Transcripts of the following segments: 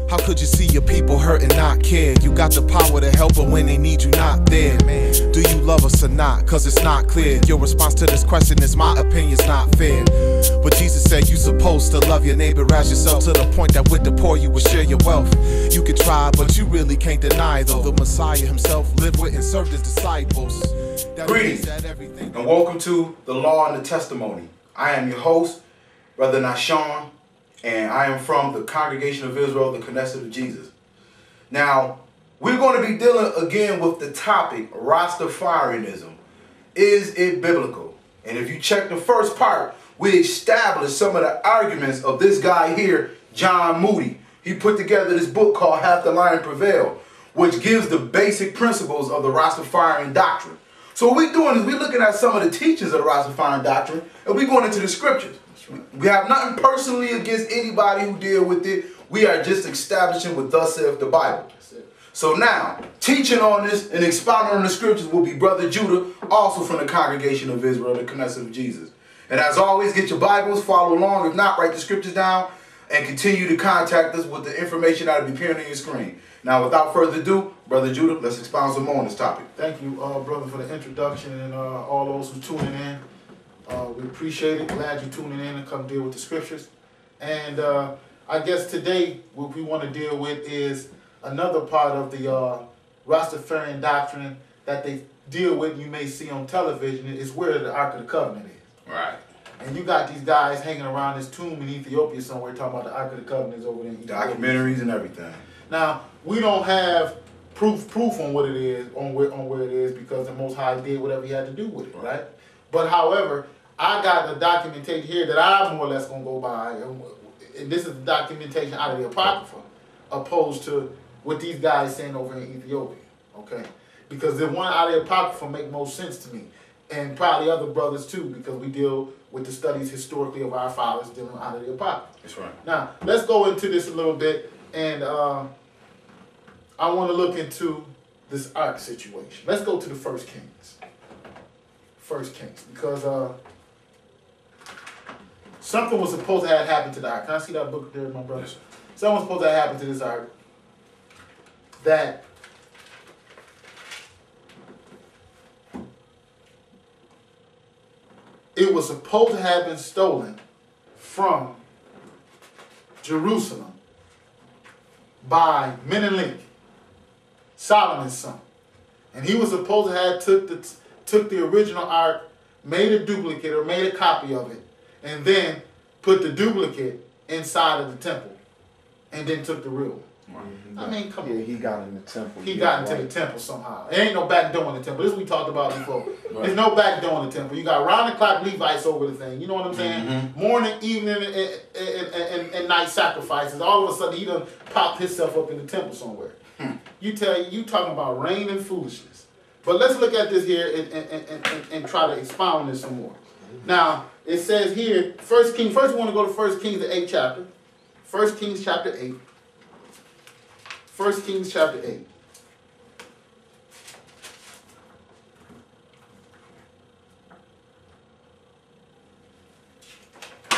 How could you see your people hurt and not care? You got the power to help, but when they need you, not there. Do you love us or not? Cause it's not clear. Your response to this question is my opinion's not fair. But Jesus said you supposed to love your neighbor as yourself, to the point that with the poor you will share your wealth. You could try, but you really can't deny, though the Messiah himself lived with and served his disciples. Greetings and welcome to The Law and the Testimony. I am your host, Brother Nashawn, and I am from the Congregation of Israel, the Knesset of Jesus. Now, we're going to be dealing again with the topic, Rastafarianism. Is it biblical? And if you check the first part, we established some of the arguments of this guy here, John Moody. He put together this book called Half the Lion Prevail, which gives the basic principles of the Rastafarian doctrine. So what we're doing is we're looking at some of the teachings of the Rastafarian doctrine, and we're going into the scriptures. We have nothing personally against anybody who deal with it. We are just establishing what thus saith the Bible. So now, teaching on this and expounding on the scriptures will be Brother Judah, also from the Congregation of Israel, the Knesset of Jesus. And as always, get your Bibles, follow along. If not, write the scriptures down and continue to contact us with the information that will be appearing on your screen. Now, without further ado, Brother Judah, let's expound some more on this topic. Thank you, brother, for the introduction, and all those who tuning in. We appreciate it. Glad you're tuning in and come deal with the scriptures. And I guess today what we want to deal with is another part of the Rastafarian doctrine that they deal with, you may see on television, is where the Ark of the Covenant is. Right. And you got these guys hanging around this tomb in Ethiopia somewhere talking about the Ark of the Covenant is over there in Ethiopia. Documentaries and everything. Now, we don't have proof on what it is, on where it is, because the Most High did whatever he had to do with it, right? But however, I got the documentation here that I'm more or less going to go by, and this is the documentation out of the Apocrypha, opposed to what these guys saying over in Ethiopia, okay? Because the one out of the Apocrypha make most sense to me, and probably other brothers too, because we deal with the studies historically of our fathers dealing out of the Apocrypha. That's right. Now, let's go into this a little bit, and I want to look into this Ark situation. Let's go to the First Kings. First Kings, because something was supposed to have happened to the Ark. Can I see that book there, my brother? Yes, sir. Something was supposed to have happened to this Ark that it was supposed to have been stolen from Jerusalem by Menelik, Solomon's son. And he was supposed to have took the original Ark, made a duplicate or made a copy of it, and then put the duplicate inside of the temple, and then took the real one. I mean, come on. He got in the temple. He got into the temple somehow. There ain't no back door in the temple. This is what we talked about before. Right. There's no back door in the temple. You got round-the-clock Levites over the thing. You know what I'm saying? Morning, evening, and night sacrifices. All of a sudden, he done popped himself up in the temple somewhere. You talking about rain and foolishness. But let's look at this here and try to expound on this some more. Now, it says here, first we want to go to 1 Kings, the 8th chapter. 1 Kings chapter 8. 1 Kings chapter 8.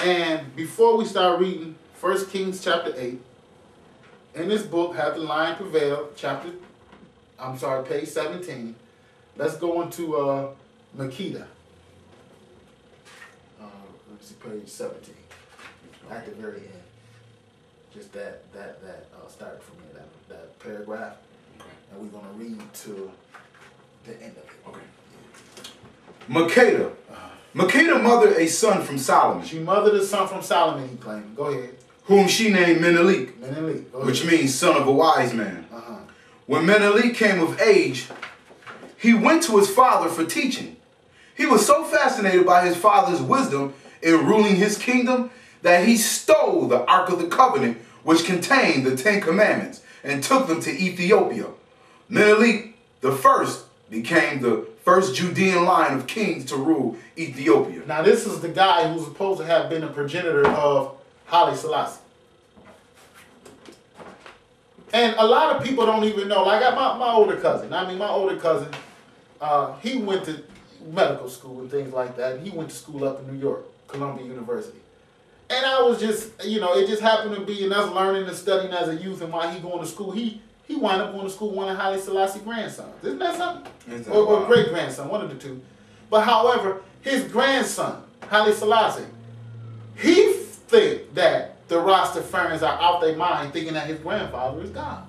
And before we start reading 1 Kings chapter 8, in this book, Have the Lion Prevail, page 17. Let's go into Makeda. Let's see, page 17. At the very end. Just that started from here, that paragraph. Okay. And we're going to read to the end of it. Okay. Makeda. Makeda mothered a son from Solomon. She mothered a son from Solomon, he claimed. Go ahead. Whom she named Menelik. Menelik. Which means son of a wise man. When Menelik came of age, he went to his father for teaching. He was so fascinated by his father's wisdom in ruling his kingdom that he stole the Ark of the Covenant, which contained the 10 Commandments, and took them to Ethiopia. Menelik the first became the first Judean line of kings to rule Ethiopia. Now this is the guy who's supposed to have been a progenitor of Haile Selassie. And a lot of people don't even know. Like I got my older cousin. My older cousin, he went to medical school and things like that. And he went to school up in New York, Columbia University. And I was just, you know, it just happened to be in us learning and studying as a youth, and while he going to school, he wound up going to school with one of Haile Selassie's grandsons. Isn't that something? Or great-grandson, one of the two. But however, his grandson, Haile Selassie, he think that the Rastafarians are out their mind thinking that his grandfather is God.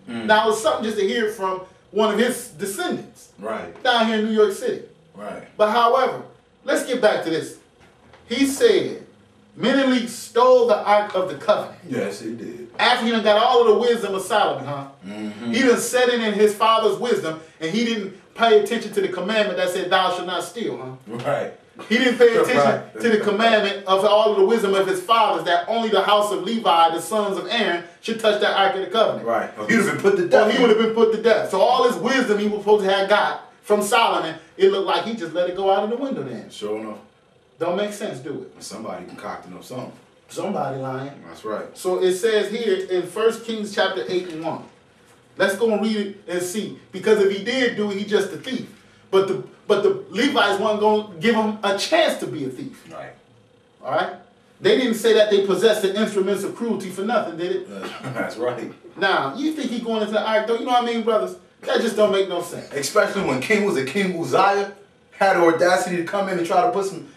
Now, it's something just to hear from one of his descendants. Right. Down here in New York City. Right. But however, let's get back to this. He said, Menelik stole the Ark of the Covenant. Yes, he did. After he done got all of the wisdom of Solomon, huh? He done set it in his father's wisdom, and he didn't pay attention to the commandment that said, thou shalt not steal, huh? Right. He didn't pay attention to the commandment of all of the wisdom of his fathers that only the house of Levi, the sons of Aaron, should touch that Ark of the Covenant. Right. He would have been put to death. He would have been put to death. So all his wisdom he was supposed to have got from Solomon, it looked like he just let it go out of the window then. Sure enough. Don't make sense, do it? Somebody concocting up something. Somebody lying. That's right. So it says here in 1 Kings chapter 8 and 1. Let's go and read it and see. Because if he did do it, he's just a thief. But the Levites weren't going to give him a chance to be a thief. Right. All right? They didn't say that they possessed the instruments of cruelty for nothing, did it? That's right. Now, you think he's going into the ark, though? You know what I mean, brothers? That just don't make no sense. Especially when King Uzziah had the audacity to come in and try to put some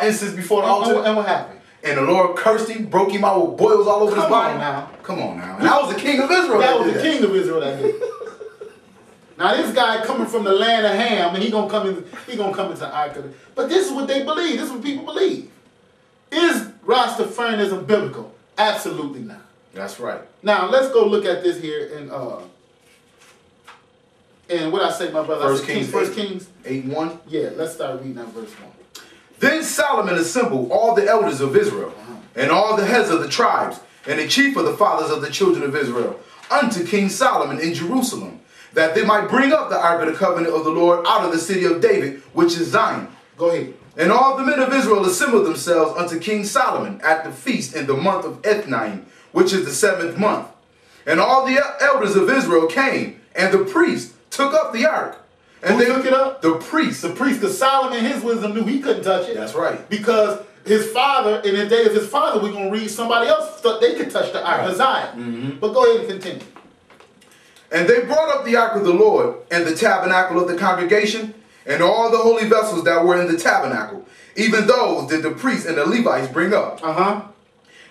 incense before the altar. And what happened? And the Lord cursed him, broke him out with boils all over his body. Come on now. And that was the king of Israel. That was the king of Israel that did. Now this guy coming from the land of Ham, and he gonna come into the ark of it. But this is what they believe. This is what people believe. Is Rastafarianism biblical? Absolutely not. That's right. Now let's go look at this here in what I say, my brother. First Kings 8:1. Yeah, let's start reading that verse 1. Then Solomon assembled all the elders of Israel, and all the heads of the tribes, and the chief of the fathers of the children of Israel, unto King Solomon in Jerusalem, that they might bring up the ark of the covenant of the Lord out of the city of David, which is Zion. Go ahead. And all the men of Israel assembled themselves unto King Solomon at the feast in the month of Ethnaim, which is the 7th month. And all the elders of Israel came, and the priests took up the ark. And Who took it up? The priests. The priests, because Solomon, his wisdom, knew he couldn't touch it. That's right. Because his father, in the day of his father, we're going to read somebody else thought they could touch the ark, Right. Uzziah. But go ahead and continue. And they brought up the ark of the Lord and the tabernacle of the congregation and all the holy vessels that were in the tabernacle. Even those did the priests and the Levites bring up.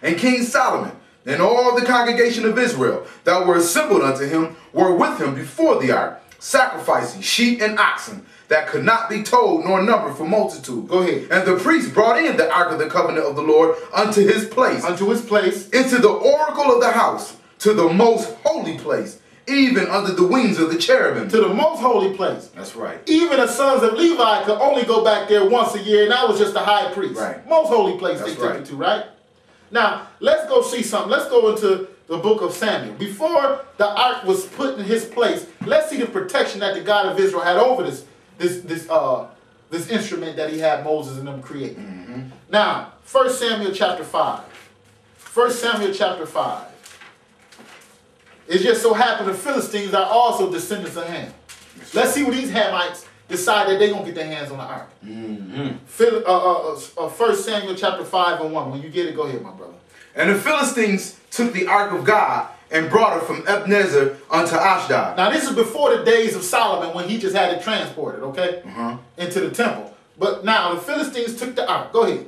And King Solomon and all the congregation of Israel that were assembled unto him were with him before the ark, sacrificing sheep and oxen that could not be told nor numbered for multitude. Go ahead. And the priests brought in the ark of the covenant of the Lord unto his place. Unto his place. Into the oracle of the house, to the most holy place, even under the wings of the cherubim. To the most holy place. That's right. Even the sons of Levi could only go back there once a year, and that was just the high priest. Right. Most holy place That's they took right. it to, right? Now, let's go see something. Let's go into the book of Samuel. Before the ark was put in his place, let's see the protection that the God of Israel had over this instrument that he had Moses and them create. Now, 1 Samuel chapter 5. 1 Samuel chapter 5. It just so happened the Philistines are also descendants of Ham. Let's see what these Hamites decide that they're going to get their hands on the ark. 1 Samuel chapter 5 and 1. When you get it, go ahead, my brother. And the Philistines took the ark of God and brought it from Ebenezer unto Ashdod. Now, this is before the days of Solomon when he just had it transported, okay, into the temple. But now the Philistines took the ark. Go ahead.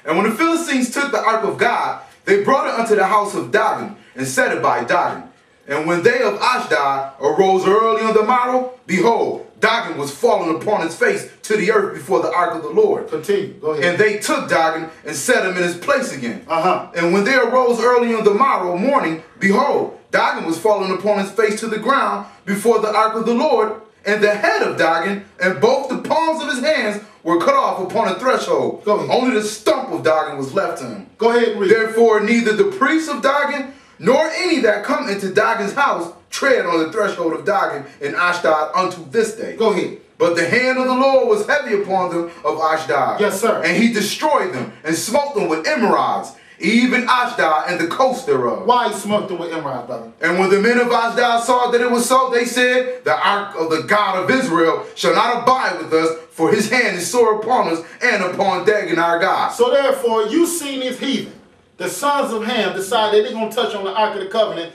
And when the Philistines took the ark of God, they brought it unto the house of Dagon and set it by Dagon. And when they of Ashdod arose early on the morrow, behold, Dagon was fallen upon his face to the earth before the ark of the Lord. Continue. Go ahead. And they took Dagon and set him in his place again. And when they arose early on the morrow morning, behold, Dagon was fallen upon his face to the ground before the ark of the Lord. And the head of Dagon and both the palms of his hands were cut off upon a threshold. Go ahead. Only the stump of Dagon was left to him. Go ahead and read. Therefore, neither the priests of Dagon nor any that come into Dagon's house tread on the threshold of Dagon in Ashdod unto this day. Go ahead. But the hand of the Lord was heavy upon them of Ashdod. Yes, sir. And he destroyed them and smote them with emerods, even Ashdod and the coast thereof. Why he smoked them with emerald, brother? And when the men of Ashdod saw that it was so, they said, the ark of the God of Israel shall not abide with us, for his hand is sore upon us and upon Dagon our God. So therefore, you seen these heathen. the sons of Ham decide that they're going to touch on the Ark of the Covenant